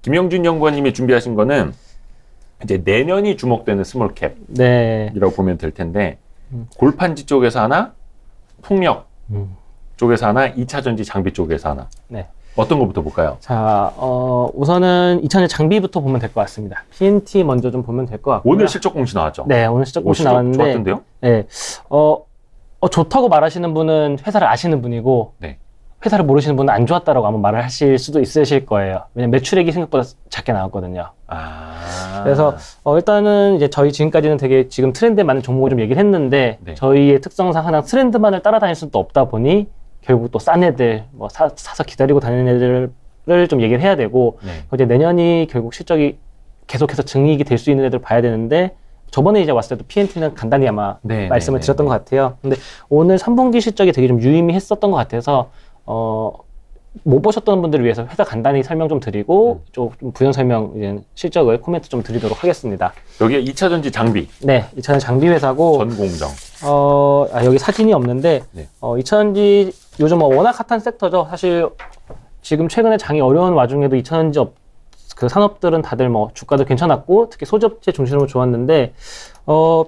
김영준 연구원님이 준비하신 거는 이제 내년이 주목되는 스몰캡이라고 네. 보면 될 텐데 골판지 쪽에서 하나, 풍력 쪽에서 하나, 2차전지 장비 쪽에서 하나. 네. 어떤 것부터 볼까요? 자, 우선은 2000년 장비부터 보면 될 것 같습니다. PNT 먼저 좀 보면 될 것 같고요. 오늘 실적 공시 나왔죠? 네, 오늘 실적 공시 나왔는데. 좋았던데요? 네. 좋다고 말하시는 분은 회사를 아시는 분이고, 네. 회사를 모르시는 분은 안 좋았다라고 아마 말을 하실 수도 있으실 거예요. 왜냐면 매출액이 생각보다 작게 나왔거든요. 그래서 일단은 이제 저희 지금까지는 되게 지금 트렌드에 맞는 종목을 좀 얘기를 했는데, 네. 저희의 특성상 하나 트렌드만을 따라다닐 수는 또 없다 보니 결국 또 싼 애들, 뭐 사서 기다리고 다니는 애들을 좀 얘기를 해야 되고, 네. 이제 내년이 결국 실적이 계속해서 증이익이 될 수 있는 애들 봐야 되는데, 저번에 이제 왔을 때도 PNT는 간단히 아마 네, 말씀을 네, 드렸던 네. 것 같아요. 근데 오늘 3분기 실적이 되게 좀 유의미했었던 것 같아서, 못 보셨던 분들을 위해서 회사 간단히 설명 좀 드리고, 좀 부연 설명, 이제 실적을 코멘트 좀 드리도록 하겠습니다. 여기에 2차전지 장비. 네, 2000년 장비 회사고, 전공정. 여기 사진이 없는데, 네. 2000년지 요즘 워낙 핫한 섹터죠. 사실 지금 최근에 장이 어려운 와중에도 2000년지 그 산업들은 다들 뭐 주가도 괜찮았고, 특히 소재업체 중심으로 좋았는데,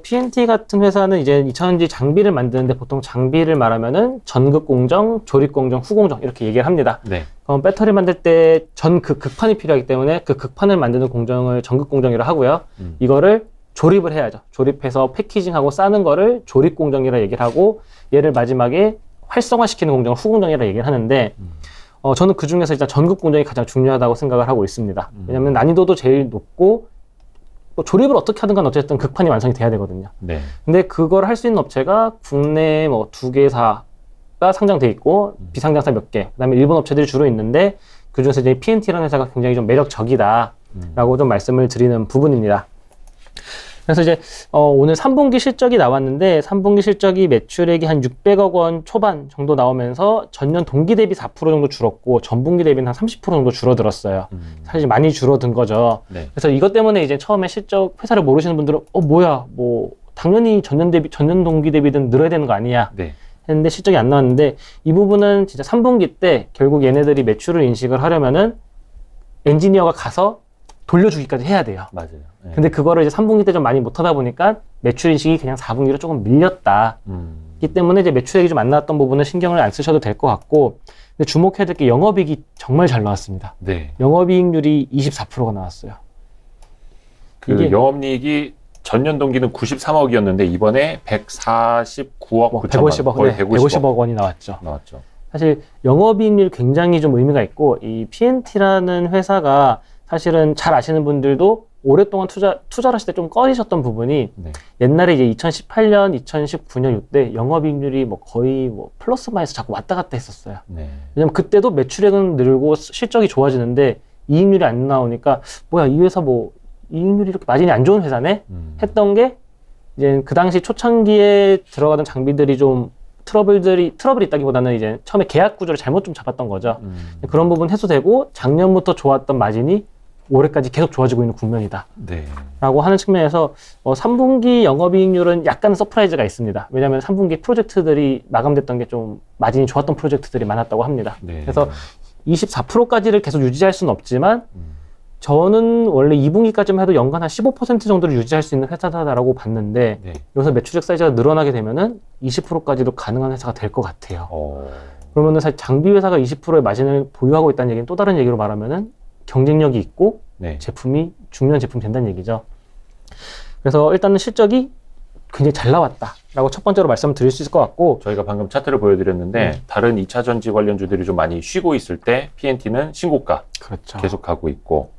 PNT 같은 회사는 이제 2000년지 장비를 만드는데 보통 장비를 말하면은 전극 공정, 조립 공정, 후 공정 이렇게 얘기를 합니다. 네. 배터리 만들 때 극판이 필요하기 때문에 그 극판을 만드는 공정을 전극 공정이라 하고요. 이거를 조립을 해야죠. 조립해서 패키징하고 싸는 거를 조립 공정이라 얘기를 하고, 얘를 마지막에 활성화시키는 공정을 후 공정이라 얘기를 하는데, 저는 그 중에서 일단 전극 공정이 가장 중요하다고 생각을 하고 있습니다. 왜냐하면 난이도도 제일 높고, 뭐 조립을 어떻게 하든 간 어쨌든 극판이 완성이 돼야 되거든요. 네. 근데 그걸 할 수 있는 업체가 국내 뭐 2개사가 상장돼 있고, 비상장사 몇 개, 그다음에 일본 업체들이 주로 있는데, 그 중에서 이제 PNT라는 회사가 굉장히 좀 매력적이다라고 좀 말씀을 드리는 부분입니다. 그래서 이제 오늘 3분기 실적이 나왔는데, 3분기 실적이 매출액이 한 600억 원 초반 정도 나오면서 전년 동기 대비 4% 정도 줄었고, 전분기 대비는 한 30% 정도 줄어들었어요. 사실 많이 줄어든 거죠. 네. 그래서 이것 때문에 이제 처음에 실적 회사를 모르시는 분들은 뭐야, 뭐 당연히 전년 동기 대비든 늘어야 되는 거 아니야 네. 했는데 실적이 안 나왔는데, 이 부분은 진짜 3분기 때 결국 얘네들이 매출을 인식을 하려면은 엔지니어가 가서 돌려주기까지 해야 돼요. 맞아요. 네. 근데 그거를 이제 3분기 때 좀 많이 못하다 보니까 매출 인식이 그냥 4분기로 조금 밀렸다. 기 때문에 이제 매출액이 좀 안 나왔던 부분은 신경을 안 쓰셔도 될 것 같고, 근데 주목해야 될 게 영업이익이 정말 잘 나왔습니다. 네. 영업이익률이 24%가 나왔어요. 그 영업이익이 전년 동기는 93억이었는데 이번에 149억 9천만 원, 거의 150억 원이 나왔죠. 나왔죠. 사실 영업이익률 굉장히 좀 의미가 있고, 이 PNT라는 회사가 사실은 잘 아시는 분들도 오랫동안 투자를 하실 때 좀 꺼리셨던 부분이, 네. 옛날에 이제 2018년, 2019년 이때 영업이익률이 뭐 거의 뭐 플러스 마이너스 자꾸 왔다 갔다 했었어요. 네. 왜냐면 그때도 매출액은 늘고 실적이 좋아지는데 이익률이 안 나오니까, 뭐야, 이 회사 뭐 이익률이 이렇게 마진이 안 좋은 회사네? 했던 게, 이제 그 당시 초창기에 들어가던 장비들이 좀 트러블이 있다기보다는 이제 처음에 계약 구조를 잘못 좀 잡았던 거죠. 그런 부분 해소되고, 작년부터 좋았던 마진이 올해까지 계속 좋아지고 있는 국면이다. 네. 라고 하는 측면에서 3분기 영업이익률은 약간 서프라이즈가 있습니다. 왜냐하면 3분기 프로젝트들이 마감됐던 게 좀 마진이 좋았던 프로젝트들이 많았다고 합니다. 네. 그래서 24%까지를 계속 유지할 수는 없지만, 저는 원래 2분기까지만 해도 연간 한 15% 정도를 유지할 수 있는 회사다라고 봤는데, 네. 여기서 매출액 사이즈가 늘어나게 되면은 20%까지도 가능한 회사가 될 것 같아요. 그러면은 사실 장비 회사가 20%의 마진을 보유하고 있다는 얘기는 또 다른 얘기로 말하면은 경쟁력이 있고, 네. 제품이 중요한 제품이 된다는 얘기죠. 그래서 일단은 실적이 굉장히 잘 나왔다라고 첫 번째로 말씀드릴 수 있을 것 같고, 저희가 방금 차트를 보여드렸는데 다른 2차 전지 관련주들이 좀 많이 쉬고 있을 때 PNT는 신고가 그렇죠. 계속 가고 있고,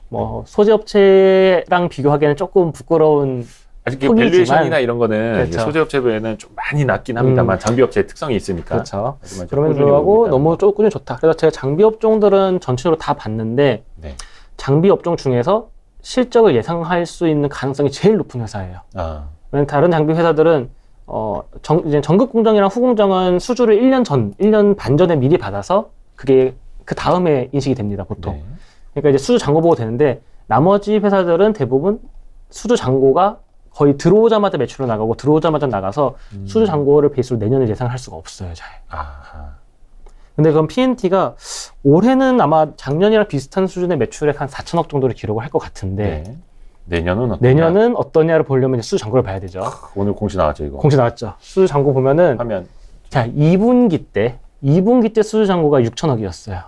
뭐 소재업체랑 비교하기에는 조금 부끄러운 아직 폭이지만, 밸류에이션이나 이런 거는 그렇죠. 소재업체에는 좀 많이 낮긴 합니다만 장비업체의 특성이 있으니까. 그렇죠. 하지만 좀 그럼에도 꾸준히 불구하고 오고 있다는 너무 거. 꾸준히 좋다. 그래서 제가 장비 업종들은 전체적으로 다 봤는데, 네. 장비 업종 중에서 실적을 예상할 수 있는 가능성이 제일 높은 회사예요. 왜냐면 다른 장비 회사들은 이제 전극 공정이랑 후 공정은 수주를 1년 반 전에 미리 받아서 그게 그 다음에 인식이 됩니다, 보통. 네. 그러니까 이제 수주 잔고 보고 되는데, 나머지 회사들은 대부분 수주 잔고가 거의 들어오자마자 매출로 나가고 들어오자마자 나가서 수주 잔고를 베이스로 내년을 예상할 수가 없어요, 잘. 아하. 근데 그럼 PNT가 올해는 아마 작년이랑 비슷한 수준의 매출액 한 4천억 정도를 기록을 할 것 같은데 네. 내년은 어떠냐? 내년은 어떠냐를 보려면 이제 수주 잔고를 봐야 되죠. 오늘 공시 나왔죠 이거. 공시 나왔죠. 수주 잔고 보면은 하면 자 2분기 때 수주 잔고가 6천억이었어요.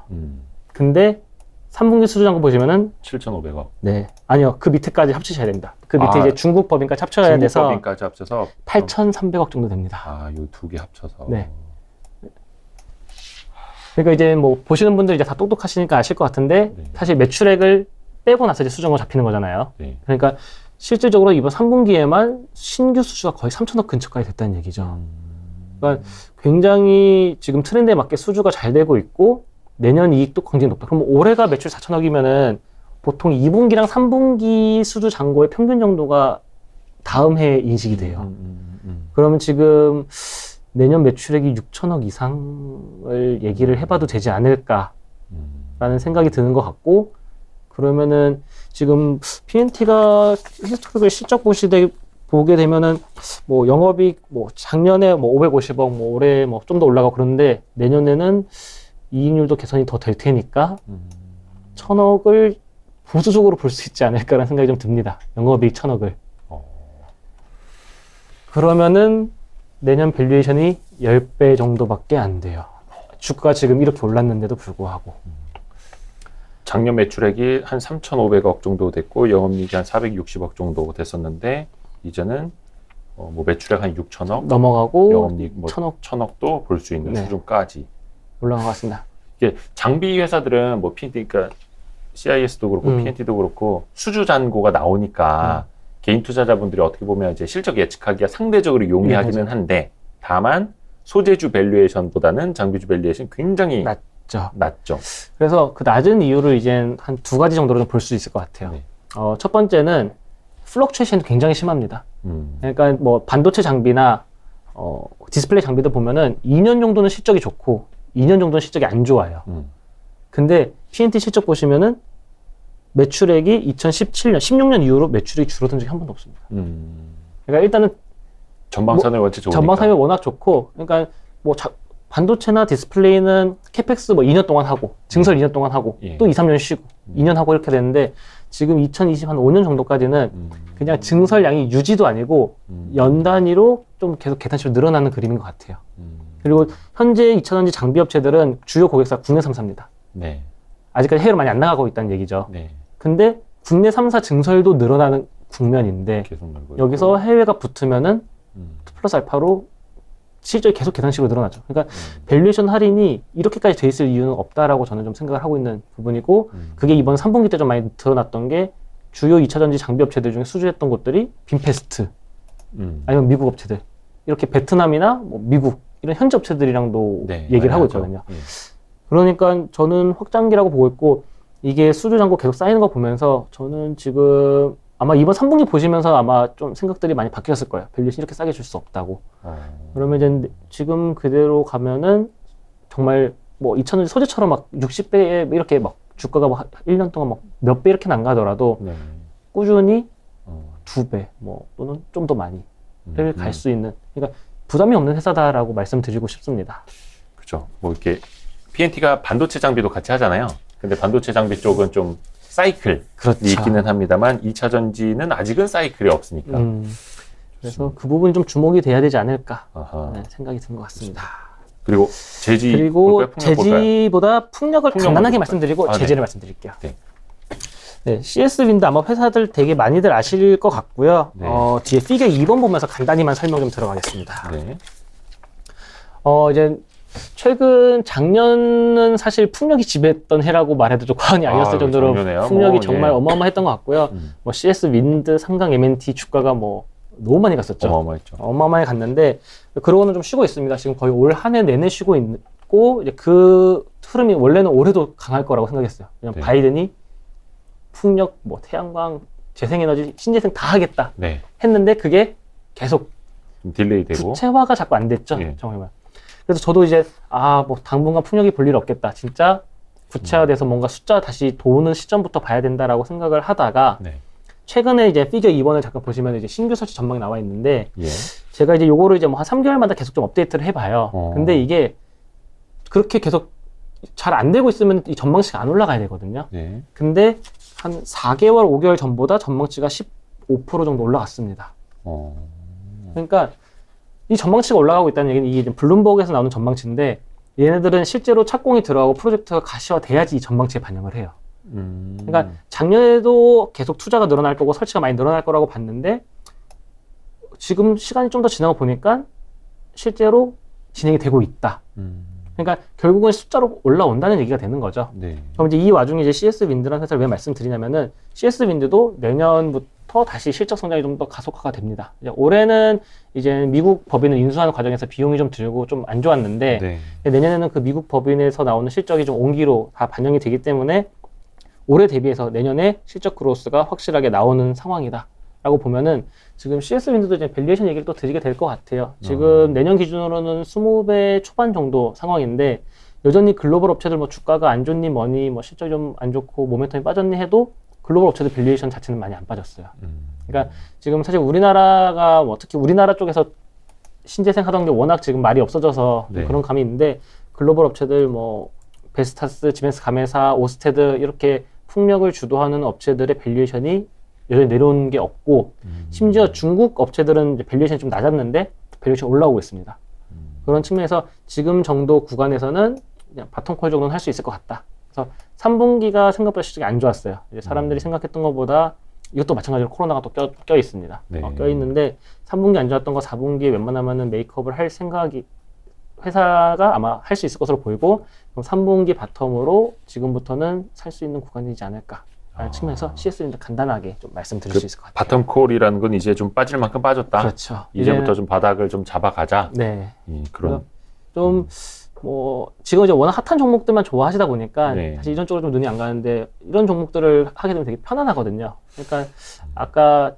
근데 3분기 수주 잔고 보시면은 7,500억. 네 아니요 그 밑에까지 합치셔야 됩니다. 그 밑에 이제 중국 법인까지 합쳐야 돼서 중국 법인까지 합쳐서 8,300억 정도 됩니다. 아, 요 두 개 합쳐서. 네. 그러니까 이제 뭐 보시는 분들 이제 다 똑똑하시니까 아실 것 같은데 네. 사실 매출액을 빼고 나서 이제 수주잔고 잡히는 거잖아요. 네. 그러니까 실질적으로 이번 3분기에만 신규 수주가 거의 3천억 근처까지 됐다는 얘기죠. 그러니까 굉장히 지금 트렌드에 맞게 수주가 잘 되고 있고 내년 이익도 굉장히 높다. 그럼 올해가 매출 4천억이면은 보통 2분기랑 3분기 수주 잔고의 평균 정도가 다음 해에 인식이 돼요. 그러면 지금 내년 매출액이 6천억 이상을 얘기를 해봐도 되지 않을까라는 생각이 드는 것 같고, 그러면은 지금 PNT가 히스토리컬 실적 보게 되면은 뭐 영업이익 뭐 작년에 뭐 550억, 뭐 올해 뭐 좀 더 올라가고 그러는데 내년에는 이익률도 개선이 더 될 테니까 1,000억을 보수적으로 볼 수 있지 않을까라는 생각이 좀 듭니다. 영업이익 1,000억을. 그러면은 내년 밸류에이션이 10배 정도밖에 안 돼요. 주가가 지금 이렇게 올랐는데도 불구하고. 작년 매출액이 한 3,500억 정도 됐고 영업이익이 한 460억 정도 됐었는데 이제는 뭐 매출액 한 6천억 넘어가고 영업이익 뭐 1,000억 1,000억도 볼 수 있는 네. 수준까지. 올라간 것 같습니다. 이게 장비 회사들은 뭐 PNT, 그러니까 CIS도 그렇고 PNT도 그렇고 수주 잔고가 나오니까 개인 투자자분들이 어떻게 보면 이제 실적 예측하기가 상대적으로 용이하기는 한데, 다만 소재주 밸류에이션보다는 장비주 밸류에이션 굉장히 낮죠. 그래서 그 낮은 이유를 이제 한 두 가지 정도로 좀 볼 수 있을 것 같아요. 네. 첫 번째는 플럭추에이션이 굉장히 심합니다. 그러니까 뭐 반도체 장비나 디스플레이 장비도 보면은 2년 정도는 실적이 좋고 2년 정도는 실적이 안 좋아요. 근데 PNT 실적 보시면은 매출액이 2017년, 16년 이후로 매출액이 줄어든 적이 한 번도 없습니다. 그러니까 일단은 전방산을 원체 좋으니까. 전방산이 워낙 좋고, 그러니까 뭐 반도체나 디스플레이는 캐펙스 뭐 2년 동안 하고, 증설 2년 동안 하고, 또 2, 3년 쉬고, 2년 하고 이렇게 되는데, 지금 2025년 정도까지는 그냥 증설량이 유지도 아니고, 연 단위로 좀 계속 계산식으로 늘어나는 그림인 것 같아요. 그리고 현재 2차전지 장비 업체들은 주요 고객사 국내 3사입니다. 네. 아직까지 해외로 많이 안 나가고 있다는 얘기죠. 네. 근데 국내 3사 증설도 늘어나는 국면인데, 계속 늘고 여기서 해외가 붙으면은 플러스 알파로 실적이 계속 계산식으로 늘어나죠. 그러니까 밸류에이션 할인이 이렇게까지 돼 있을 이유는 없다라고 저는 좀 생각을 하고 있는 부분이고, 그게 이번 3분기 때 좀 많이 드러났던 게 주요 2차전지 장비 업체들 중에 수주했던 곳들이 빈페스트 아니면 미국 업체들, 이렇게 베트남이나 뭐 미국 이런 현지 업체들이랑도 얘기를 하고 있거든요. 그러니까 저는 확장기라고 보고 있고, 이게 수주 잔고 계속 쌓이는 거 보면서 저는 지금 아마 이번 3분기 보시면서 아마 좀 생각들이 많이 바뀌었을 거예요. 밸류에이션 이렇게 싸게 줄 수 없다고. 그러면 이제 지금 그대로 가면은 정말 뭐 2,000원 소재처럼 막 60배 이렇게 막 주가가 막 1년 동안 막 몇 배 이렇게 안 가더라도 꾸준히 2배 뭐 또는 좀 더 많이를 갈 수 있는, 그러니까 부담이 없는 회사다라고 말씀드리고 싶습니다. 그렇죠. 뭐 이렇게 PNT가 반도체 장비도 같이 하잖아요. 근데 반도체 장비 쪽은 좀 사이클이 있기는 합니다만 2차 전지는 아직은 사이클이 없으니까. 그래서 그 부분이 좀 주목이 돼야 되지 않을까 생각이 드는 것 같습니다. 그리고 재지, 그리고 볼까요? 재지보다 풍력을 간단하게 말씀드리고 재지를 네. 말씀드릴게요. 네, CS 윈드 아마 회사들 되게 많이들 아실 것 같고요. 네. 뒤에 피겨 2번 보면서 간단히만 설명 좀 들어가겠습니다. 네. 이제 최근 작년은 사실 풍력이 지배했던 해라고 말해도 좀 과언이 아니었을 정도로 작년에요? 풍력이 뭐, 정말 예. 어마어마했던 것 같고요. 뭐 CS 윈드, 삼강 M&T 주가가 뭐 너무 많이 갔었죠. 어마어마했죠. 어마어마하게 갔는데 그러고는 좀 쉬고 있습니다. 지금 거의 올 한 해 내내 쉬고 있고, 이제 그 흐름이 원래는 올해도 강할 거라고 생각했어요. 그냥 바이든이 풍력, 뭐 태양광, 재생에너지, 신재생 다 하겠다 했는데 그게 계속 딜레이 되고 구체화가 자꾸 안 됐죠. 정말. 그래서 저도 이제 뭐 당분간 풍력이 볼 일 없겠다. 진짜 구체화돼서 뭔가 숫자 다시 도는 시점부터 봐야 된다라고 생각을 하다가 최근에 이제 피겨 2번을 잠깐 보시면 이제 신규 설치 전망이 나와 있는데 제가 이제 요거를 이제 뭐 한 3개월마다 계속 좀 업데이트를 해봐요. 근데 이게 그렇게 계속 잘 안 되고 있으면 이 전망치가 안 올라가야 되거든요. 네. 근데 한 4개월, 5개월 전보다 전망치가 15% 정도 올라갔습니다. 그러니까 이 전망치가 올라가고 있다는 얘기는 이게 블룸버그에서 나오는 전망치인데 얘네들은 실제로 착공이 들어가고 프로젝트가 가시화돼야지 이 전망치에 반영을 해요. 그러니까 작년에도 계속 투자가 늘어날 거고 설치가 많이 늘어날 거라고 봤는데 지금 시간이 좀 더 지나고 보니까 실제로 진행이 되고 있다. 그러니까 결국은 숫자로 올라온다는 얘기가 되는 거죠. 네. 그럼 이제 이 와중에 이제 CS 윈드라는 회사를 왜 말씀드리냐면은 CS 윈드도 내년부터 다시 실적 성장이 좀 더 가속화가 됩니다. 이제 올해는 이제 미국 법인을 인수하는 과정에서 비용이 좀 들고 좀 안 좋았는데 네. 내년에는 그 미국 법인에서 나오는 실적이 좀 온기로 다 반영이 되기 때문에 올해 대비해서 내년에 실적 그로스가 확실하게 나오는 상황이다라고 보면은 지금 CS 윈드도 이제 밸류에이션 얘기를 또 드리게 될 것 같아요. 지금 내년 기준으로는 20배 초반 정도 상황인데 여전히 글로벌 업체들 뭐 주가가 안 좋니 뭐니 뭐 실적이 좀 안 좋고 모멘텀이 빠졌니 해도 글로벌 업체들 밸류에이션 자체는 많이 안 빠졌어요. 그러니까 지금 사실 우리나라가 뭐 특히 우리나라 쪽에서 신재생 하던 게 워낙 지금 말이 없어져서 네. 그런 감이 있는데 글로벌 업체들 뭐 베스타스, 지멘스 가메사, 오스테드 이렇게 풍력을 주도하는 업체들의 밸류에이션이 여전히 내려온 게 없고 심지어 중국 업체들은 이제 밸류에이션이 좀 낮았는데 밸류에이션이 올라오고 있습니다. 그런 측면에서 지금 정도 구간에서는 그냥 바텀콜 정도는 할 수 있을 것 같다. 그래서 3분기가 생각보다 실적이 안 좋았어요. 이제 사람들이 생각했던 것보다 이것도 마찬가지로 코로나가 또 껴 있습니다. 네. 껴 있는데 3분기 안 좋았던 거 4분기에 웬만하면은 메이크업을 할 생각이 회사가 아마 할 수 있을 것으로 보이고 그럼 3분기 바텀으로 지금부터는 살 수 있는 구간이지 않을까라는 측면에서 CS님도 간단하게 좀 말씀드릴 수 있을 것 같아요. 바텀콜이라는 건 이제 좀 빠질 만큼 빠졌다. 그렇죠. 이제부터 좀 바닥을 좀 잡아가자. 네. 그런. 좀 뭐 지금 이제 워낙 핫한 종목들만 좋아하시다 보니까 네. 사실 이런 쪽으로 좀 눈이 안 가는데 이런 종목들을 하게 되면 되게 편안하거든요. 그러니까 아까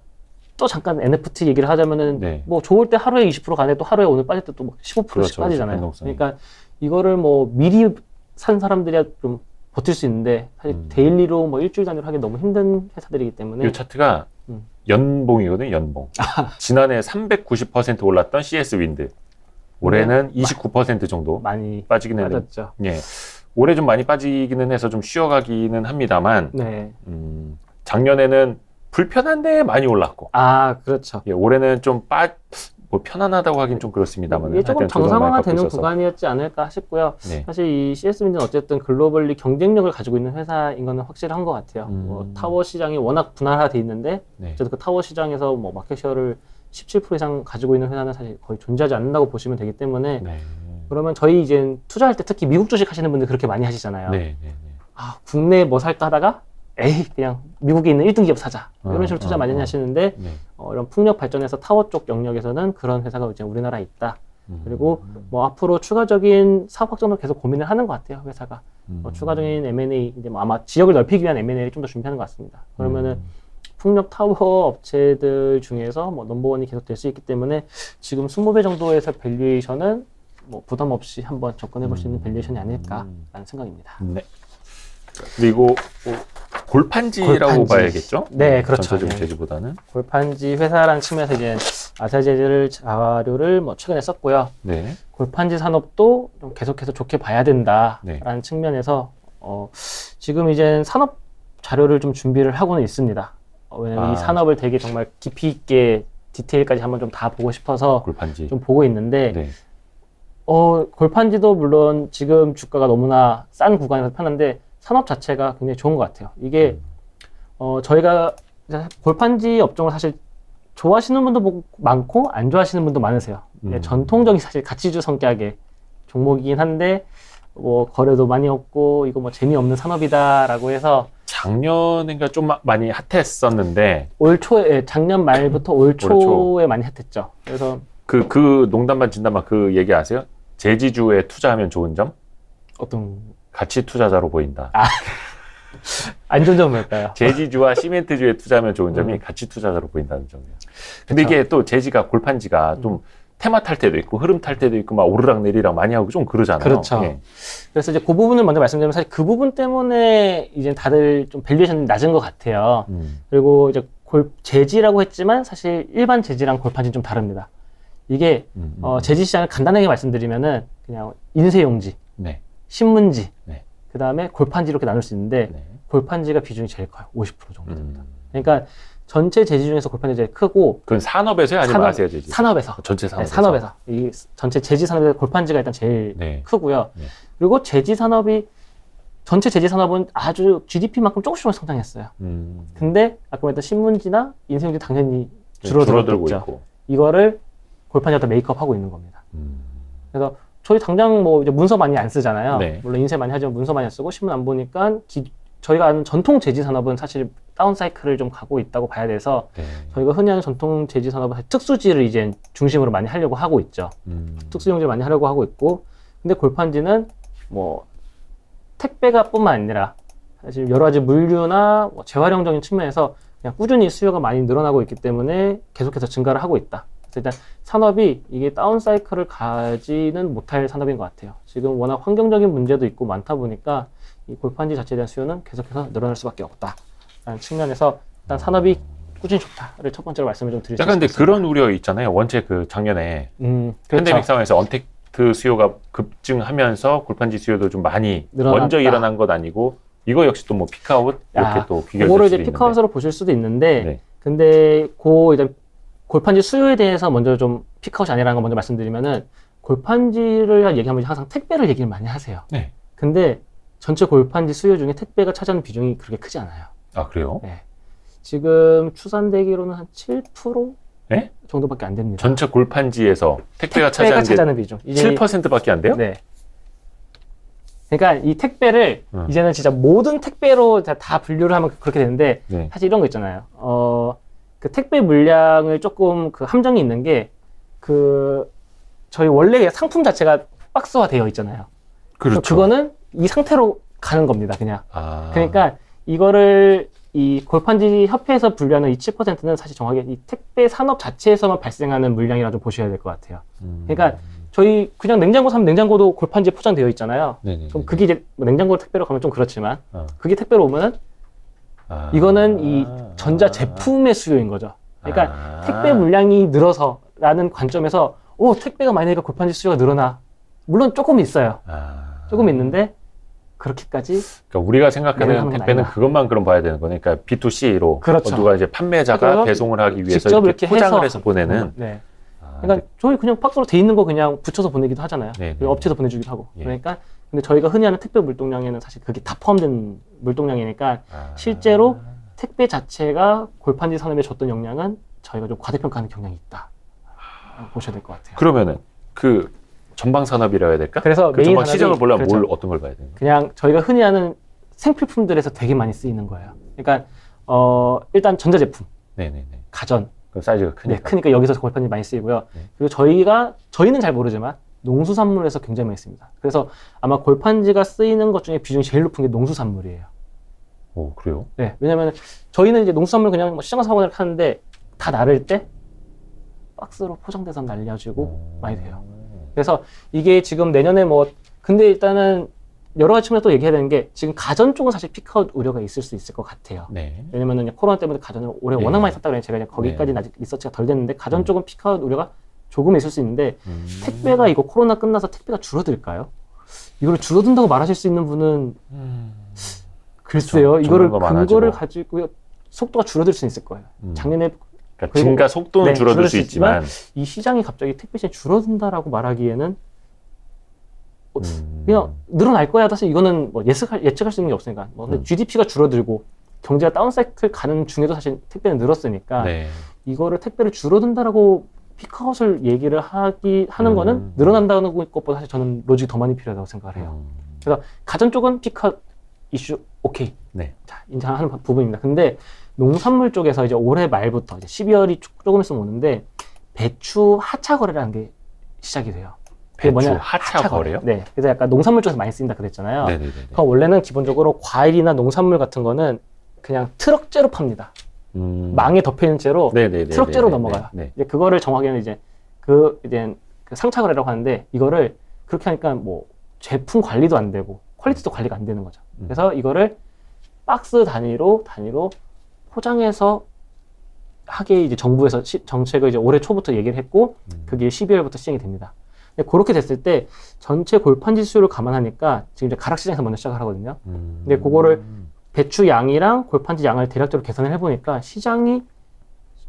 또 잠깐 NFT 얘기를 하자면은 네. 뭐 좋을 때 하루에 20% 가네 또 하루에 오늘 빠질 때 또 15%씩 그렇죠. 빠지잖아요. 변동성이. 그러니까 이거를 뭐 미리 산 사람들이야 좀 버틸 수 있는데 사실 데일리로 뭐 일주일 단위로 하기 너무 힘든 회사들이기 때문에 이 차트가 음. 연봉이거든요, 연봉. 지난해 390% 올랐던 CS 윈드. 올해는 29% 정도 많이 빠지긴 했는데. 빠졌죠. 예. 올해 좀 많이 빠지기는 해서 좀 쉬어가기는 합니다만, 네. 작년에는 불편한데 많이 올랐고, 아, 그렇죠. 예, 올해는 좀 뭐 편안하다고 하긴 좀 그렇습니다만. 이게 조금 정상화되는 구간이었지 않을까 싶고요. 네. 사실 이 CS 윈드는 어쨌든 글로벌리 경쟁력을 가지고 있는 회사인 거는 확실한 것 같아요. 뭐 타워 시장이 워낙 분할화돼 있는데, 네. 어쨌든 그 타워 시장에서 뭐 마켓셔를 17% 이상 가지고 있는 회사는 사실 거의 존재하지 않는다고 보시면 되기 때문에 네. 그러면 저희 이제 투자할 때 특히 미국 주식 하시는 분들 그렇게 많이 하시잖아요. 네. 네. 네. 아, 국내 뭐 살까 하다가 에이 그냥 미국에 있는 1등 기업 사자 이런 식으로 투자 많이 하시는데 네. 이런 풍력 발전에서 타워 쪽 영역에서는 그런 회사가 이제 우리나라에 있다. 그리고 뭐 앞으로 추가적인 사업 확장도 계속 고민을 하는 것 같아요, 회사가. 추가적인 M&A 이제 뭐 아마 지역을 넓히기 위한 M&A를 좀 더 준비하는 것 같습니다. 그러면은 풍력 타워 업체들 중에서 뭐 넘버원이 계속 될 수 있기 때문에 지금 20배 정도에서 밸류에이션은 뭐 부담 없이 한번 접근해 볼 수 있는 밸류에이션이 아닐까라는 생각입니다. 네. 그리고 골판지라고 골판지. 봐야겠죠? 네, 그렇죠. 전체적인 네. 재질보다는. 골판지 회사라는 측면에서 이제 아사제를 자료를 뭐 최근에 썼고요. 네. 골판지 산업도 좀 계속해서 좋게 봐야 된다라는 네. 측면에서 지금 이제 산업 자료를 좀 준비를 하고는 있습니다. 왜냐면 이 산업을 되게 정말 깊이 있게 디테일까지 한번 좀 다 보고 싶어서 골판지. 좀 보고 있는데 네. 골판지도 물론 지금 주가가 너무나 싼 구간에서 편한데 산업 자체가 굉장히 좋은 것 같아요. 이게 저희가 골판지 업종을 사실 좋아하시는 분도 많고 안 좋아하시는 분도 많으세요. 전통적인 사실 가치주 성격의 종목이긴 한데 뭐 거래도 많이 없고 이거 뭐 재미없는 산업이다라고 해서 작년인가 좀 많이 핫했었는데 올 초에 작년 말부터 올 초에 초. 많이 핫했죠. 그래서 그 농담반 진담반 그 얘기 아세요? 제지주에 투자하면 좋은 점? 어떤 가치 투자자로 보인다. 안 좋은 점은 뭘까요? 제지주와 시멘트주에 투자하면 좋은 점이 가치 투자자로 보인다는 점이에요. 근데 그쵸. 이게 또 제지가 골판지가 좀 테마 탈 때도 있고 흐름 탈 때도 있고 막 오르락 내리락 많이 하고 좀 그러잖아요. 그렇죠. 예. 그래서 이제 그 부분을 먼저 말씀드리면 사실 그 부분 때문에 이제 다들 좀 밸류에이션이 낮은 것 같아요. 그리고 이제 제지라고 했지만 사실 일반 제지랑 골판지는 좀 다릅니다. 이게 제지 시장을 간단하게 말씀드리면은 그냥 인쇄용지. 네. 신문지, 네. 그 다음에 골판지 이렇게 나눌 수 있는데 네. 골판지가 비중이 제일 커요. 50% 정도 됩니다. 그러니까 전체 재지 중에서 골판지 제일 크고 그건 산업에서요? 아니면 아세요 재지? 산업에서. 전체 네, 산업에서? 산업에서. 이 전체 재지 산업에서 골판지가 일단 제일 네. 크고요. 네. 그리고 재지 산업이 전체 재지 산업은 아주 GDP만큼 조금씩만 성장했어요. 근데 아까 말했던 신문지나 인쇄용지 당연히 줄어들고 줄어들었겠죠. 있고. 이거를 골판지가 메이크업하고 있는 겁니다. 그래서 저희 당장 뭐 이제 문서 많이 안 쓰잖아요. 네. 물론 인쇄 많이 하지만 문서 많이 안 쓰고 신문 안 보니까 저희가 아는 전통 재지 산업은 사실 다운 사이클을 좀 가고 있다고 봐야 돼서 네. 저희가 흔히 하는 전통 재지 산업은 특수지를 이제 중심으로 많이 하려고 하고 있죠. 특수용지를 많이 하려고 하고 있고, 근데 골판지는 뭐 택배가 뿐만 아니라 사실 여러 가지 물류나 뭐 재활용적인 측면에서 그냥 꾸준히 수요가 많이 늘어나고 있기 때문에 계속해서 증가를 하고 있다. 그래서 일단 산업이 이게 다운 사이클을 가지는 못할 산업인 것 같아요. 지금 워낙 환경적인 문제도 있고 많다 보니까 이 골판지 자체에 대한 수요는 계속해서 늘어날 수밖에 없다라는 측면에서 일단 산업이 꾸준히 좋다를 첫 번째로 말씀을 좀 드릴 수 약간 있습니다. 근데 그런 우려 있잖아요. 원체 그 작년에 그렇죠. 팬데믹 상황에서 언택트 수요가 급증하면서 골판지 수요도 좀 많이 늘어났다. 먼저 일어난 것 아니고 이거 역시 또 뭐 피크아웃 이렇게 또 비교될 그거를 수도 이제 있는데. 피크아웃으로 보실 수도 있는데, 네. 근데 이제 골판지 수요에 대해서 먼저 좀 피크아웃이 아니라는 거 먼저 말씀드리면은, 골판지를 얘기하면 항상 택배를 얘기를 많이 하세요. 네. 근데 전체 골판지 수요 중에 택배가 차지하는 비중이 그렇게 크지 않아요. 아 그래요? 네. 지금 추산되기로는 한 7% 네? 정도밖에 안 됩니다. 전체 골판지에서 택배가 차지하는 비중. 이제 7%밖에 안 돼요? 네. 그러니까 이 택배를 이제는 진짜 모든 택배로 다 분류를 하면 그렇게 되는데, 네. 사실 이런 거 있잖아요. 그 택배 물량을 조금 그 함정이 있는 게, 저희 원래 상품 자체가 박스화 되어 있잖아요. 그렇죠. 그거는 이 상태로 가는 겁니다, 그냥. 아. 그러니까 이거를 이 골판지 협회에서 분류하는 이 7%는 사실 정확하게 이 택배 산업 자체에서만 발생하는 물량이라 좀 보셔야 될 것 같아요. 그러니까 저희 그냥 냉장고 사면 냉장고도 골판지에 포장되어 있잖아요. 네네. 그럼 그게 이제 뭐 냉장고로 택배로 가면 좀 그렇지만, 그게 택배로 오면은 아. 이거는 이 전자 제품의 수요인 거죠. 그러니까 택배 물량이 늘어서라는 관점에서 택배가 많이 되니까 골판지 수요가 늘어나. 물론 조금 있어요. 조금 있는데 그렇게까지. 그러니까 우리가 생각하는 내려가는 건 택배는 아니다. 그것만 그럼 봐야 되는 거니까 B2C로 그렇죠. 누가 이제 판매자가 그래서 배송을 하기 위해서 직접 이렇게 포장을 해서 보내는. 네. 그러니까 저희 그냥 박스로 돼 있는 거 그냥 붙여서 보내기도 하잖아요. 네네. 업체에서 보내주기도 하고. 예. 그러니까 근데 저희가 흔히 하는 택배 물동량에는 사실 그게 다 포함된 물동량이니까 실제로 택배 자체가 골판지 산업에 줬던 영향은 저희가 좀 과대평가하는 경향이 있다. 보셔야 될 것 같아요. 그러면은 그 전방 산업이라 해야 될까? 그래서 그 메인 전방 산업이- 시장을 보려면 그렇죠. 어떤 걸 봐야 되는 거예요? 그냥 저희가 흔히 하는 생필품들에서 되게 많이 쓰이는 거예요. 그러니까 일단 전자제품, 네네네. 가전, 그 사이즈가 네, 크니까. 크니까 여기서 골판지 많이 쓰이고요. 네. 그리고 저희는 잘 모르지만 농수산물에서 굉장히 많이 씁니다. 그래서 아마 골판지가 쓰이는 것 중에 비중이 제일 높은 게 농수산물이에요. 오 그래요? 네, 왜냐면 저희는 이제 농수산물 그냥 뭐 시장 가서 사고 하는데 다 나를 때 박스로 포장돼서 날려지고 많이 돼요. 그래서 이게 지금 내년에 근데 일단은 여러 가지 측면에서 또 얘기해야 되는 게 지금 가전 쪽은 사실 피크아웃 우려가 있을 수 있을 것 같아요. 네. 왜냐면은 코로나 때문에 가전을 올해 예. 워낙 많이 썼다 그래서 제가 그냥 거기까지는 아직 리서치가 덜 됐는데 가전 쪽은 피크아웃 우려가 조금 있을 수 있는데 택배가 이거 코로나 끝나서 택배가 줄어들까요? 이거를 줄어든다고 말하실 수 있는 분은 글쎄요. 그렇죠. 이거를 전문가 많아지고. 근거를 가지고 속도가 줄어들 수는 있을 거예요. 작년에 그러니까 그리고- 증가 속도는 네, 줄어들 수 있지만 이 시장이 갑자기 택배 시장이 줄어든다라고 말하기에는 그냥 늘어날 거야. 사실 이거는 뭐 예측할 수 있는 게 없으니까. 근데 GDP가 줄어들고 경제가 다운사이클 가는 중에도 사실 택배는 늘었으니까 네. 이거를 택배를 줄어든다라고 피크아웃을 얘기를 하는 거는 늘어난다는 것보다 사실 저는 로직이 더 많이 필요하다고 생각을 해요. 그래서 가전 쪽은 피크아웃 이슈 오케이. 네. 자, 인정하는 부분입니다. 근데 농산물 쪽에서 이제 올해 말부터 이제 12월이 조금 있으면 오는데 배추 하차 거래라는 게 시작이 돼요. 그게 배추 하차 거래요? 네. 그래서 약간 농산물 쪽에서 많이 쓰인다 그랬잖아요. 네네네. 그럼 원래는 기본적으로 과일이나 농산물 같은 거는 그냥 트럭째로 팝니다. 망에 덮여 있는 채로 네네네. 트럭째로 넘어가요. 네. 이제 그거를 정확히는 이제 그 상차 거래라고 하는데 이거를 그렇게 하니까 뭐 제품 관리도 안 되고 퀄리티도 관리가 안 되는 거죠. 그래서 이거를 박스 단위로 포장해서 하게 이제 정부에서 정책을 이제 올해 초부터 얘기를 했고 그게 12월부터 시행이 됩니다. 근데 그렇게 됐을 때 전체 골판지 수요를 감안하니까 지금 이제 가락시장에서 먼저 시작을 하거든요. 근데 그거를 배추 양이랑 골판지 양을 대략적으로 계산을 해보니까 시장이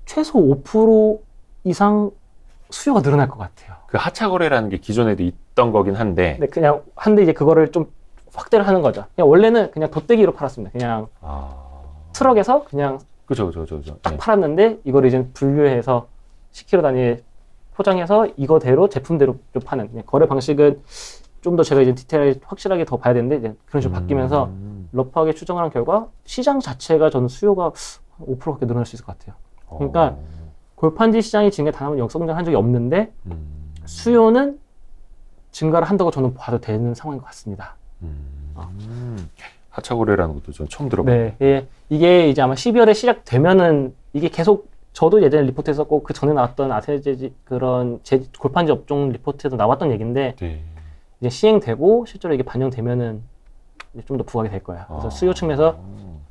최소 5% 이상 수요가 늘어날 것 같아요. 그 하차 거래라는 게 기존에도 있던 거긴 한데. 근데 그냥 한데 이제 그거를 좀 확대를 하는 거죠. 그냥 원래는 그냥 돗대기로 팔았습니다. 그냥 트럭에서 그냥 그죠. 딱 네. 팔았는데 이걸 이제 분류해서 10kg 단위에 포장해서 이거대로 제품대로 좀 파는 그냥 거래 방식은 좀 더 제가 이제 디테일하게 확실하게 더 봐야 되는데 이제 그런 식으로 바뀌면서 러프하게 추정을 한 결과 시장 자체가 저는 수요가 5%밖에 늘어날 수 있을 것 같아요. 그러니까 골판지 시장이 증가 단하면 역성장한 적이 없는데 수요는 증가를 한다고 저는 봐도 되는 상황인 것 같습니다. 하차 거래라는 것도 좀 처음 들어봐요. 네, 예, 이게 이제 아마 12월에 시작되면은 이게 계속 저도 예전에 리포트 했었고 그 전에 나왔던 아세제지 그런 골판지 업종 리포트에도 나왔던 얘기인데 네. 이제 시행되고 실제로 이게 반영되면은 좀 더 부각이 될 거예요. 그래서 수요 측면에서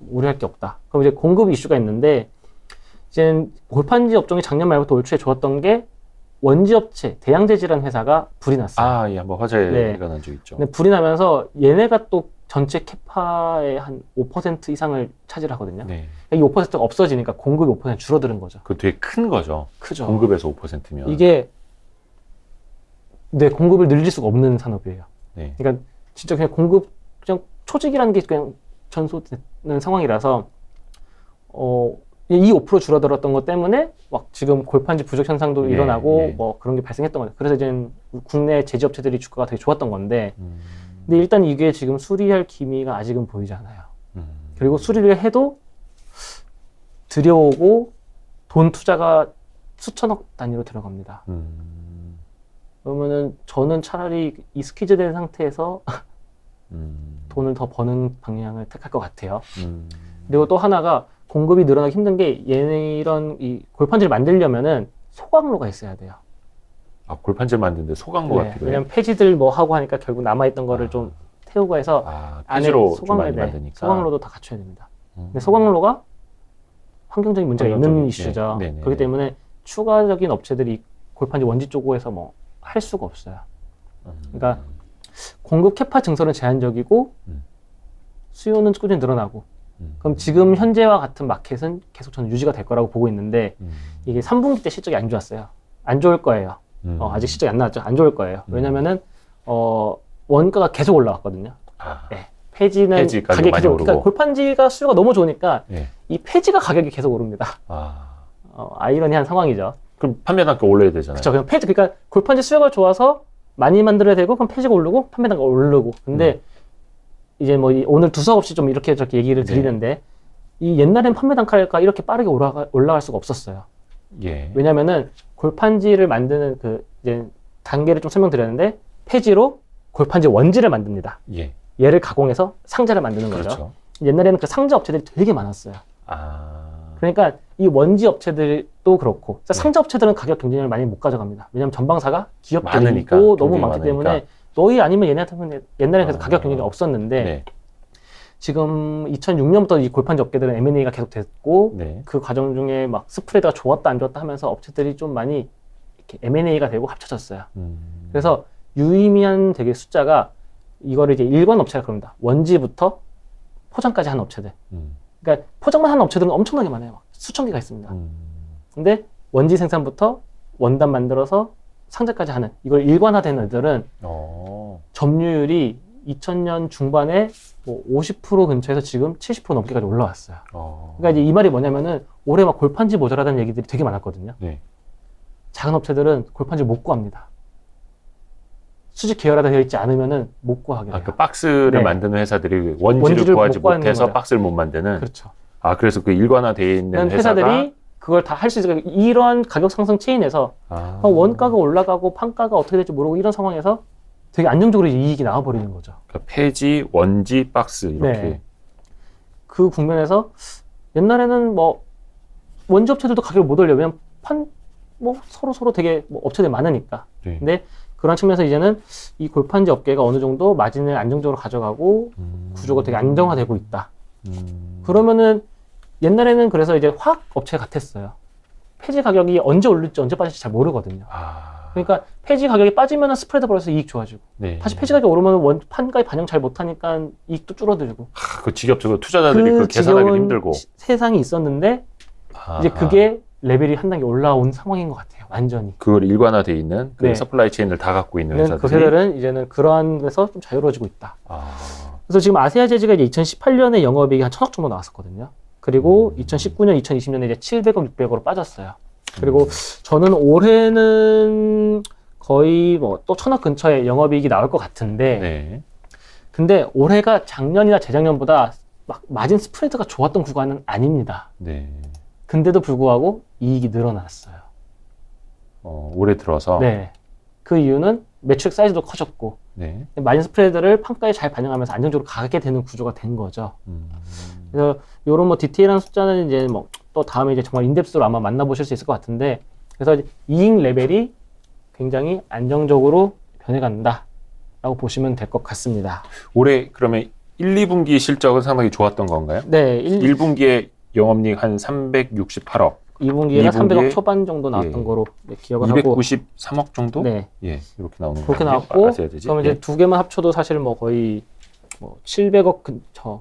우려할 게 없다. 그럼 이제 공급 이슈가 있는데 이제 골판지 업종이 작년 말부터 올 초에 좋았던 게 원지 업체 대양재지라는 회사가 불이 났어요. 예, 한번 화제가 네. 난 적 있죠. 근데 불이 나면서 얘네가 또 전체 캐파의 한 5% 이상을 차지하거든요. 네. 이 5%가 없어지니까 공급이 5% 줄어드는 거죠. 그 되게 큰 거죠. 크죠. 공급에서 5%면. 이게 네, 공급을 늘릴 수가 없는 산업이에요. 네. 그러니까 진짜 그냥 공급 그냥 초직이라는 게 그냥 전소되는 상황이라서 이 5% 줄어들었던 것 때문에 막 지금 골판지 부족 현상도 예, 일어나고 예. 뭐 그런 게 발생했던 거죠. 그래서 이제 국내 제지업체들이 주가가 되게 좋았던 건데 근데 일단 이게 지금 수리할 기미가 아직은 보이지 않아요. 그리고 수리를 해도 들여오고 돈 투자가 수천억 단위로 들어갑니다. 그러면은 저는 차라리 이 스퀴즈 된 상태에서 돈을 더 버는 방향을 택할 것 같아요. 그리고 또 하나가 공급이 늘어나기 힘든 게 얘네 이런 이 골판지를 만들려면은 소각로가 있어야 돼요. 아, 골판지를 만드는데 소각로가 네, 필요해요? 왜냐면 폐지들 뭐 하고 하니까 결국 남아있던 거를 좀 태우고 해서 안에 폐지로 좀 소각로, 많이 네, 만드니까. 소각로도 다 갖춰야 됩니다. 근데 소각로가 환경적인 문제가 있는 환경적인, 이슈죠. 네, 네네. 그렇기 때문에 추가적인 업체들이 골판지 원지 쪽에서 뭐 할 수가 없어요. 그러니까 공급 캐파 증설은 제한적이고 수요는 꾸준히 늘어나고 그럼 지금 현재와 같은 마켓은 계속 저는 유지가 될 거라고 보고 있는데 이게 3분기 때 실적이 안 좋았어요. 안 좋을 거예요. 아직 실적이 안 나왔죠. 안 좋을 거예요. 왜냐면은 원가가 계속 올라왔거든요. 네. 폐지는 폐지 가격이 많이 계속 오르고. 그러니까 골판지가 수요가 너무 좋으니까 네. 이 폐지가 가격이 계속 오릅니다. 아이러니한 상황이죠. 그럼 판매 단가 올려야 되잖아요. 그렇죠. 그냥 폐지 그러니까 골판지 수요가 좋아서 많이 만들어야 되고 그럼 폐지가 오르고 판매 단가가 오르고. 근데 이제 뭐 오늘 두서 없이 좀 이렇게 저렇게 얘기를 드리는데 이 옛날엔 판매 단가가 이렇게 빠르게 올라갈 수가 없었어요. 예. 왜냐면은 골판지를 만드는 그 이제 단계를 좀 설명드렸는데 폐지로 골판지 원지를 만듭니다. 예. 얘를 가공해서 상자를 만드는 거죠. 그렇죠. 옛날에는 그 상자 업체들이 되게 많았어요. 그러니까 이 원지 업체들도 그렇고 상자 업체들은 가격 경쟁력을 많이 못 가져갑니다. 왜냐하면 전방사가 기업들이 많으니까, 있고 너무 많기 많으니까. 때문에 너희 아니면 얘네한테는 옛날에 그래서 가격 경쟁이 없었는데 네. 지금 2006년부터 이 골판지 업계들은 M&A가 계속 됐고 네. 그 과정 중에 막 스프레드가 좋았다 안 좋았다 하면서 업체들이 좀 많이 이렇게 M&A가 되고 합쳐졌어요. 그래서 유의미한 되게 숫자가 이거를 이제 일관 업체라 그럽니다. 원지부터 포장까지 하는 업체들. 그러니까 포장만 하는 업체들은 엄청나게 많아요. 막 수천 개가 있습니다. 근데 원지 생산부터 원단 만들어서 상자까지 하는 이걸 일관화된 애들은 점유율이 2000년 중반에 뭐 50% 근처에서 지금 70% 넘게까지 올라왔어요. 그러니까 이제 이 말이 뭐냐면은 올해 막 골판지 모자라다는 얘기들이 되게 많았거든요. 네. 작은 업체들은 골판지 못 구합니다. 수직 계열화가 되어 있지 않으면은 못 구하게 돼요. 그 박스를 네. 만드는 회사들이 원지를 못 구하지 구하는 못해서 거죠. 박스를 못 만드는. 그렇죠. 그래서 그 일관화되어 있는 회사들이 그걸 다 할 수 있으니까 이런 가격 상승 체인에서 원가가 올라가고 판가가 어떻게 될지 모르고 이런 상황에서 되게 안정적으로 이익이 나와버리는 거죠. 그러니까 폐지, 원지, 박스 이렇게. 네. 그 국면에서 옛날에는 뭐 원지 업체들도 가격을 못 올려. 왜냐면 뭐 서로 되게 뭐 업체들이 많으니까. 네. 근데 그런 측면에서 이제는 이 골판지 업계가 어느 정도 마진을 안정적으로 가져가고 구조가 되게 안정화되고 있다. 그러면은 옛날에는 그래서 이제 화학 업체 같았어요. 폐지 가격이 언제 오를지 언제 빠질지 잘 모르거든요. 그러니까 폐지 가격이 빠지면 스프레드 벌어서 이익 좋아지고 네. 다시 폐지 가격이 오르면 판가에 반영 잘 못하니까 이익도 줄어들고 그 지겹죠. 투자자들이 그 계산하기 지겨운 힘들고. 세상이 있었는데 이제 아하. 그게 레벨이 한 단계 올라온 상황인 것 같아요. 완전히. 그걸 일관화돼 있는 그 네. 서플라이 체인을 다 갖고 있는 그 회사들이. 회사들은 이제는 그러한 데서 좀 자유로워지고 있다. 아, 그래서 지금 아세아 제지가 이제 2018년에 영업이익이 한 1,000억 정도 나왔었거든요. 그리고 2019년, 2020년에 이제 700억, 600억으로 빠졌어요. 그리고 저는 올해는 거의 뭐 또 1,000억 근처에 영업이익이 나올 것 같은데, 네. 근데 올해가 작년이나 재작년보다 막 마진 스프레드가 좋았던 구간은 아닙니다. 네. 근데도 불구하고 이익이 늘어났어요. 올해 들어서. 네. 그 이유는 매출 사이즈도 커졌고, 네. 마진 스프레드를 판가에 잘 반영하면서 안정적으로 가게 되는 구조가 된 거죠. 그래서 요런 뭐 디테일한 숫자는 이제 뭐 또 다음에 이제 정말 인덱스로 아마 만나보실 수 있을 것 같은데, 그래서 이익 레벨이 굉장히 안정적으로 변해간다라고 보시면 될 것 같습니다. 올해 그러면 1, 2분기 실적은 상당히 좋았던 건가요? 네, 1분기에 영업이익 한 368억, 2분기에가 300억 2분기에 초반 정도 나왔던 예. 거로 기억을 하고, 293억 정도? 네, 예, 이렇게 나오는 그렇게 거예요. 나왔고, 아셔야 되지. 그러면 이제 예. 두 개만 합쳐도 사실 뭐 거의 뭐 700억 근처,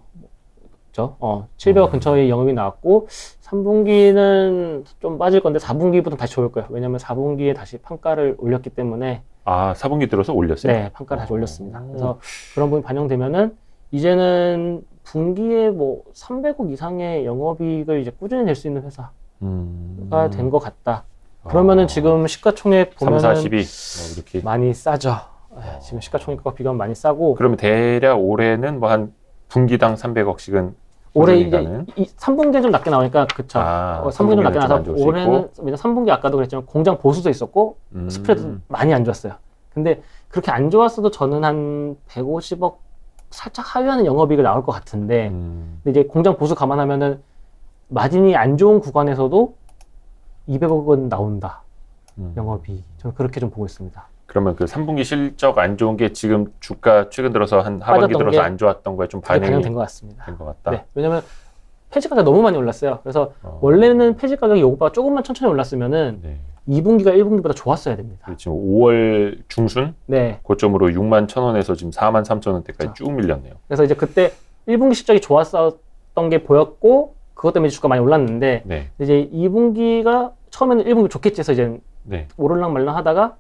그죠? 700억 근처의 영업이 나왔고, 3분기는 좀 빠질 건데 4분기부터 다시 좋을 거예요. 왜냐면 4분기에 다시 판가를 올렸기 때문에, 4분기 들어서 올렸어요? 네, 판가를 다시 올렸습니다. 그래서 그런 부분이 반영되면은 이제는 분기에 뭐 300억 이상의 영업이익을 이제 꾸준히 낼 수 있는 회사가 된 것 같다. 그러면은 지금 시가총액 3, 보면은 42 이렇게. 많이 싸죠. 지금 시가총액과 비교하면 많이 싸고, 그러면 대략 올해는 뭐 한 분기당 300억씩은 올해 이제 3분기는 좀 낮게 나오니까, 그쵸. 3분기 좀 낮게 나서 올해는, 왜냐면 3분기 아까도 그랬지만 공장 보수도 있었고, 스프레드 많이 안 좋았어요. 근데 그렇게 안 좋았어도 저는 한 150억 살짝 하회하는 영업이익을 나올 것 같은데, 근데 이제 공장 보수 감안하면은 마진이 안 좋은 구간에서도 200억은 나온다. 영업이. 저는 그렇게 좀 보고 있습니다. 그러면 그 3분기 실적 안 좋은 게 지금 주가 최근 들어서 한 하반기 빠졌던 들어서 게 안 좋았던 거에 좀 그게 반영이 반영된 것 같습니다. 된 것 같다. 네. 왜냐면 폐지 가격이 너무 많이 올랐어요. 그래서 원래는 폐지 가격이 요거보다 조금만 천천히 올랐으면은 네. 2분기가 1분기보다 좋았어야 됩니다. 지금 5월 중순 네. 고점으로 6만 1,000원에서 지금 4만 3천 원대까지 쭉 밀렸네요. 그래서 이제 그때 1분기 실적이 좋았었던 게 보였고, 그것 때문에 주가 많이 올랐는데, 네. 이제 2분기가 처음에는 1분기 좋겠지 해서 이제 네. 오를랑 말랑 하다가,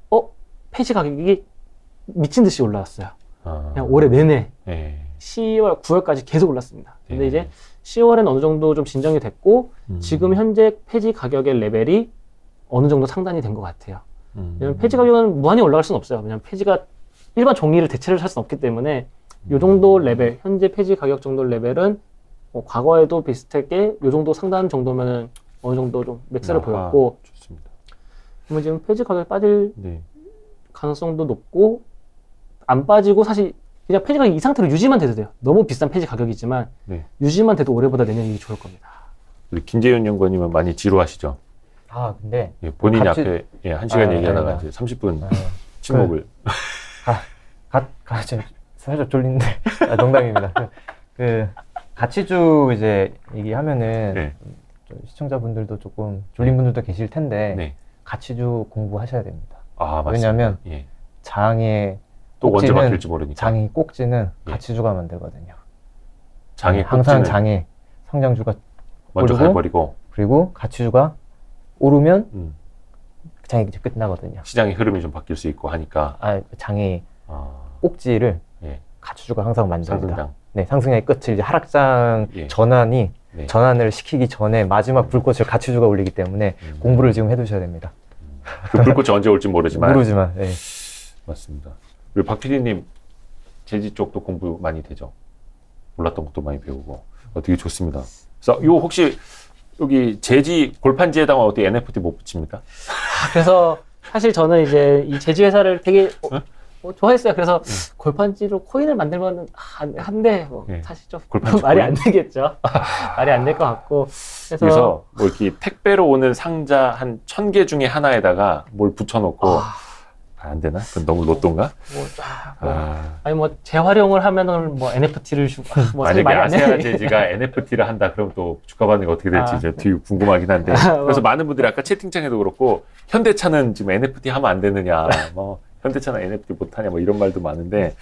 폐지 가격이 미친 듯이 올라왔어요. 아, 그냥 올해 내내 네. 10월, 9월까지 계속 올랐습니다. 근데 네. 이제 10월에는 어느 정도 좀 진정이 됐고, 지금 현재 폐지 가격의 레벨이 어느 정도 상단이 된 것 같아요. 왜냐면 폐지 가격은 무한히 올라갈 수는 없어요. 왜냐면 폐지가 일반 종이를 대체를 할 수는 없기 때문에, 요 정도 레벨, 현재 폐지 가격 정도 레벨은 과거에도 비슷하게 요 정도 상단 정도면은 어느 정도 좀 맥스를 보였고, 좋습니다. 그러면 지금 폐지 가격이 빠질 네. 가능성도 높고, 안 빠지고 사실 그냥 폐지 가격이 이 상태로 유지만 돼도 돼요. 너무 비싼 폐지 가격이지만 네. 유지만 돼도 올해보다 내년이 좋을 겁니다. 우리 김재윤 연구원님은 많이 지루하시죠? 근데 예, 본인이 같이- 앞에 1시간 얘기하다가 네. 이제 30분 아, 침묵을. 지금 살짝 졸린데 농담입니다. 그 가치주 이제 얘기하면은 네. 좀 시청자분들도 조금 졸린 분들도 계실 텐데 네. 가치주 공부하셔야 됩니다. 맞습니다. 왜냐하면 예. 장의 또 언제 꼭지는- 바뀔지 모르니까. 장의 꼭지는 예. 가치주가 만들거든요. 장의 항상 꼭지는 장의 성장주가 먼저 오르고 가버리고 그리고 가치주가 오르면 음, 장이 이제 끝나거든요. 시장의 흐름이 좀 바뀔 수 있고 하니까 장의 아, 꼭지를 예. 가치주가 항상 만듭니다. 상승장. 네, 상승의 끝을 이제 하락장 예. 전환이 네. 전환을 시키기 전에 마지막 불꽃을 가치주가 올리기 때문에 공부를 지금 해두셔야 됩니다. 그 불꽃이 언제 올지 모르지만. 모르지만 네. 맞습니다. 우리 박 PD님 재지 쪽도 공부 많이 되죠? 몰랐던 것도 많이 배우고 되게 좋습니다. 그래서 요 혹시 여기 재지 골판지에다가 어떻게 NFT 못 붙입니까? 그래서 사실 저는 이제 이 제지 회사를 되게 좋아했어요. 그래서 골판지로 코인을 만들면 한데 예. 사실 좀 골판지 말이 코인? 안 되겠죠. 말이 안 될 것 같고. 그래서 뭐 이렇게 택배로 오는 상자 한 1,000개 중에 하나에다가 뭘 붙여놓고 안 되나? 그건 너무 로또인가? 아니 뭐 재활용을 하면은 뭐 NFT를 주고 뭐 만약에 말이 안 아세아 되네. 재즈가 NFT를 한다 그럼 또 주가 반응이 어떻게 될지 이제 되게 궁금하긴 한데 그래서 많은 분들이 아까 채팅창에도 그렇고 현대차는 지금 NFT 하면 안 되느냐 뭐 현대차는 NFT 못하냐 뭐 이런 말도 많은데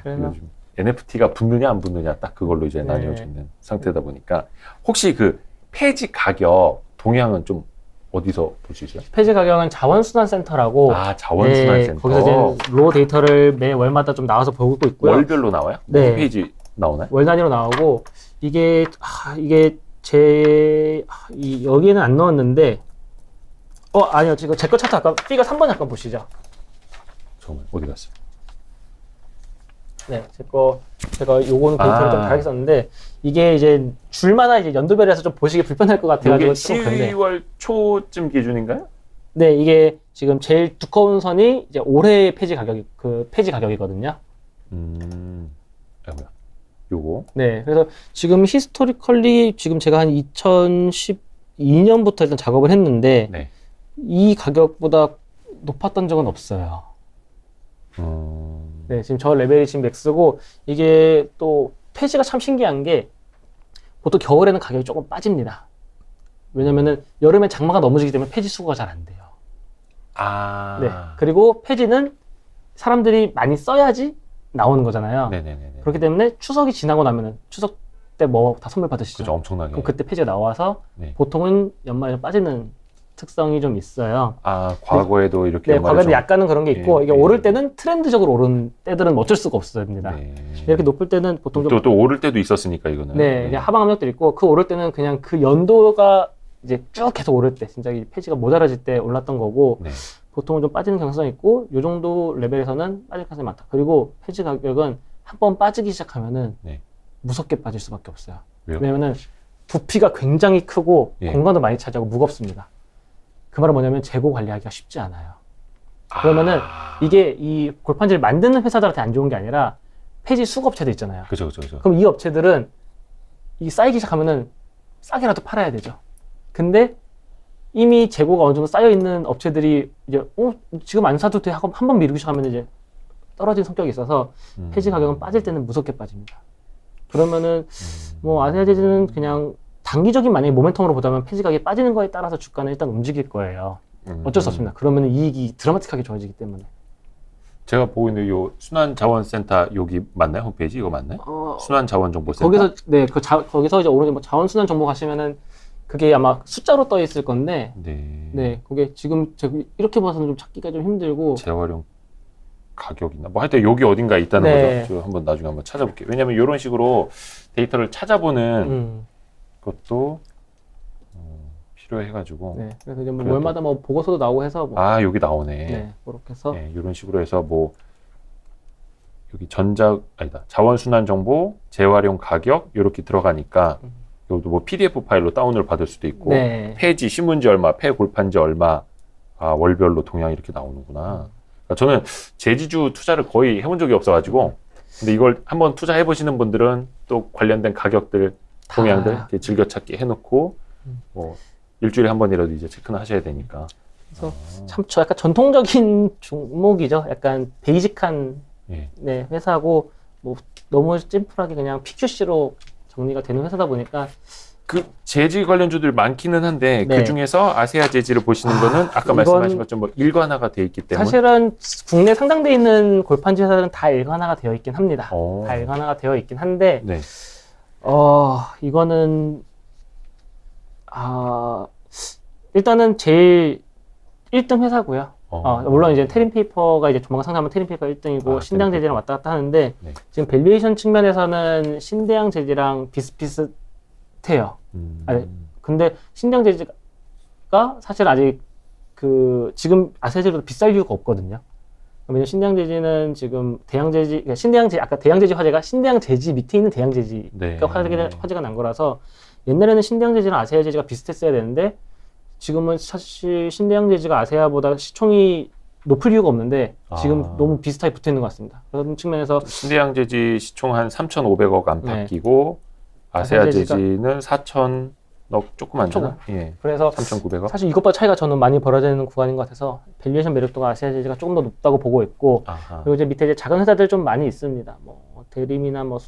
그래서 요즘 NFT가 붙느냐 안 붙느냐 딱 그걸로 이제 나뉘어져 있는 상태다 보니까 혹시 그 폐지 가격 동향은 좀 어디서 볼 수 있어요? 폐지 가격은 자원순환센터라고 자원순환센터. 거기서 이제 로 데이터를 매 월마다 좀 나와서 보고 있고요. 월별로 나와요? 네. 홈페이지 나오나요? 월 단위로 나오고 이게 여기에는 안 넣었는데 아니요 지금 제 거 차트 아까 피가 3번 잠깐 보시죠. 정말 어디 갔어요? 네, 제가 요거는 데이터를 좀 다르게 썼는데 이게 이제 줄마다 이제 연도별에서 좀 보시기 불편할 것 같아가지고 이게 조금 그런데 10월 초쯤 기준인가요? 네, 이게 지금 제일 두꺼운 선이 이제 올해 폐지 가격이거든요. 아이고야. 요거. 네, 그래서 지금 히스토리컬리 지금 제가 한 2012년부터 일단 작업을 했는데 네. 이 가격보다 높았던 적은 없어요. 네, 지금 저 레벨이 지금 맥스고 이게 또 폐지가 참 신기한 게 보통 겨울에는 가격이 조금 빠집니다. 왜냐면은 여름엔 장마가 너무 지기 때문에 폐지 수거가 잘 안 돼요. 네, 그리고 폐지는 사람들이 많이 써야지 나오는 거잖아요. 네네네. 그렇기 때문에 추석이 지나고 나면은 추석 때 뭐 다 선물 받으시죠. 그죠, 엄청나게. 그럼 그때 폐지가 나와서 네. 보통은 연말에 빠지는 특성이 좀 있어요. 과거에도 이렇게 네, 과거에도 약간은 그런 게 있고 이게 네. 오를 때는 트렌드적으로 오른 때들은 어쩔 수가 없습니다. 네. 이렇게 높을 때는 보통 좀 또 오를 때도 있었으니까 이거는. 네, 그냥 하방 압력도 있고 그 오를 때는 그냥 그 연도가 이제 쭉 계속 오를 때 진짜 이 폐지가 모자라질 때 올랐던 거고 네. 보통은 좀 빠지는 경향성이 있고 요 정도 레벨에서는 빠질 가능성이 많다. 그리고 폐지 가격은 한 번 빠지기 시작하면은 네. 무섭게 빠질 수밖에 없어요. 왜요? 왜냐면은 부피가 굉장히 크고 예. 공간도 많이 차지하고 무겁습니다. 그 말은 뭐냐면 재고 관리하기가 쉽지 않아요. 그러면은 이게 이 골판지를 만드는 회사들한테 안 좋은 게 아니라 폐지 수거업체도 있잖아요. 그죠. 그럼 이 업체들은 이 쌓이기 시작하면은 싸게라도 팔아야 되죠. 근데 이미 재고가 어느 정도 쌓여 있는 업체들이 이제 지금 안 사도 돼 하고 한 번 미루기 시작하면 이제 떨어지는 성격이 있어서 폐지 가격은 빠질 때는 무섭게 빠집니다. 그러면은 뭐 아세아 재즈는 그냥 단기적인 만약에 모멘텀으로 보자면 폐지 가격이 빠지는 거에 따라서 주가는 일단 움직일 거예요. 어쩔 수 없습니다. 그러면 이익이 드라마틱하게 좋아지기 때문에. 제가 보고 있는 요 순환자원센터 여기 맞나요? 홈페이지 이거 맞나요? 순환자원정보센터. 거기서 거기서 이제 오른쪽 뭐 자원순환 정보 가시면은 그게 아마 숫자로 떠 있을 건데, 네, 그게 지금 이렇게 봐서는 좀 찾기가 좀 힘들고. 재활용 가격이나 뭐 하여튼 여기 어딘가에 있다는 네. 거죠. 저 나중에 한번 찾아볼게요. 왜냐하면 이런 식으로 데이터를 찾아보는 것도 필요해가지고. 네, 그래서 이제 뭐 월마다 뭐 보고서도 나오고 해서 뭐. 여기 나오네. 네, 그렇게 해서. 네, 이런 식으로 해서 뭐 여기 자원순환 정보, 재활용 가격 이렇게 들어가니까 이것도 뭐 PDF 파일로 다운을 받을 수도 있고 네. 폐지 신문지 얼마, 폐골판지 얼마, 월별로 동향 이렇게 나오는구나. 그러니까 저는 재지주 투자를 거의 해본 적이 없어가지고 근데 이걸 한번 투자해 보시는 분들은 또 관련된 가격들, 동향들 이렇게 즐겨찾기 해놓고 뭐 일주일에 한 번이라도 이제 체크는 하셔야 되니까. 그래서 참 약간 전통적인 종목이죠. 약간 베이직한 네, 회사고 뭐 너무 심플하게 그냥 PQC로 정리가 되는 회사다 보니까 그 재지 관련주들 많기는 한데 네. 그 중에서 아세아 재지를 보시는 거는 아까 말씀하신 것처럼 뭐 일관화가 돼 있기 때문에 사실은 국내 상장돼 있는 골판지 회사들은 다 일관화가 되어 있긴 합니다. 다 일관화가 되어 있긴 한데 네. 이거는 일단은 제일 1등 회사고요. 물론 이제 테린페이퍼가 이제 조만간 상장하면 테린페이퍼가 1등이고 신대양 재지랑 왔다 갔다 하는데 네. 지금 지금 밸류에이션 측면에서는 신대양 재지랑 비슷비슷해요. 근데 신대양 재지가 사실 아직 지금 아세아 재지보다 비쌀 이유가 없거든요. 왜냐면 신대양 재지는 지금 대양 재지, 아까 대양 재지 화재가 신대양 재지 밑에 있는 대양 재지가 네. 화재가 난 거라서 옛날에는 신대양 재지랑 아세아 재지가 비슷했어야 되는데 지금은 사실 신대양 재지가 아세아보다 시총이 높을 이유가 없는데 지금 너무 비슷하게 붙어 있는 것 같습니다. 그런 측면에서 신대양 재지 시총 한 3,500억 안팎이고 아세아 재지는 4,000 조금 안 되나? 예. 그래서 3,900억. 사실 이것보다 차이가 저는 많이 벌어지는 구간인 것 같아서 밸류에이션 매력도가 아시아제가 조금 더 높다고 보고 있고 아하. 그리고 이제 밑에 이제 작은 회사들 좀 많이 있습니다. 뭐 대림이나 뭐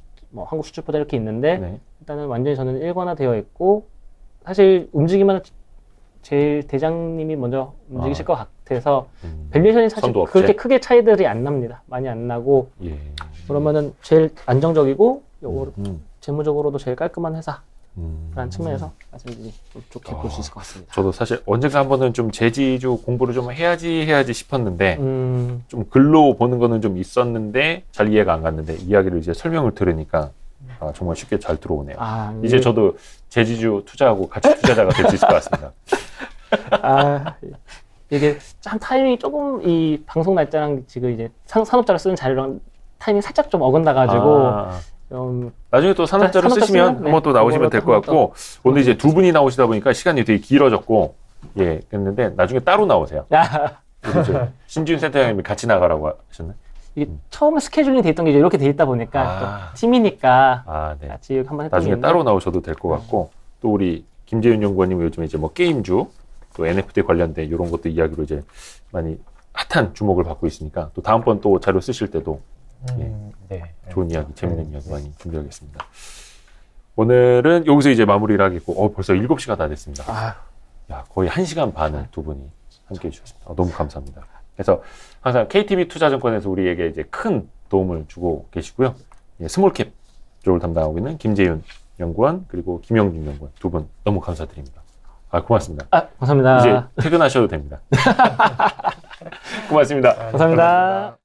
한국 수출보다 이렇게 있는데 네. 일단은 완전히 저는 일관화되어 있고 사실 움직이면 제일 대장님이 먼저 움직이실 것 같아서 밸류에이션이 사실 선도 업체. 그렇게 크게 차이들이 안 납니다. 많이 안 나고 예. 그러면은 제일 안정적이고 요거 음. 재무적으로도 제일 깔끔한 회사라는 음. 측면에서 말씀드리기 좀 좋게 볼 수 있을 것 같습니다. 저도 사실 언젠가 한번은 좀 제지주 공부를 좀 해야지 싶었는데 좀 글로 보는 거는 좀 있었는데 잘 이해가 안 갔는데 이야기를 이제 설명을 들으니까 정말 쉽게 잘 들어오네요. 이제 저도 제지주 투자하고 같이 투자자가 될 수 있을 것 같습니다. 이게 참 타이밍이 조금 이 방송 날짜랑 지금 이제 산업자를 쓰는 자료랑 타이밍이 살짝 좀 어긋나가지고 좀 나중에 또 산업자를 산업자 쓰시면 쓰면, 한번 또 나오시면 될 것 같고 오늘 이제 두 분이 나오시다 보니까 시간이 되게 길어졌고 예 그랬는데 나중에 따로 나오세요. 그래서 신지훈 센터장님이 같이 나가라고 하셨나요? 이게 처음에 스케줄링 돼 있던 게 이제 이렇게 돼 있다 보니까 또 팀이니까 네. 같이 한번 했던 나중에 게 따로 나오셔도 될 것 같고 또 우리 김재윤 연구원님 요즘에 이제 뭐 게임주 또 NFT 관련된 이런 것도 이야기로 이제 많이 핫한 주목을 받고 있으니까 또 다음번 또 자료 쓰실 때도 네. 좋은 이야기, 재밌는 이야기 많이 준비하겠습니다. 오늘은 여기서 이제 마무리를 하겠고 벌써 7시가 다 됐습니다. 야, 거의 1시간 반을 두 분이 함께 해주셨습니다. 너무 감사합니다. 그래서 항상 KTB 투자증권에서 우리에게 이제 큰 도움을 주고 계시고요. 스몰캡 쪽을 담당하고 있는 김재윤 연구원 그리고 김영준 연구원 두 분 너무 감사드립니다. 고맙습니다. 감사합니다. 이제 퇴근하셔도 됩니다. 고맙습니다. 감사합니다.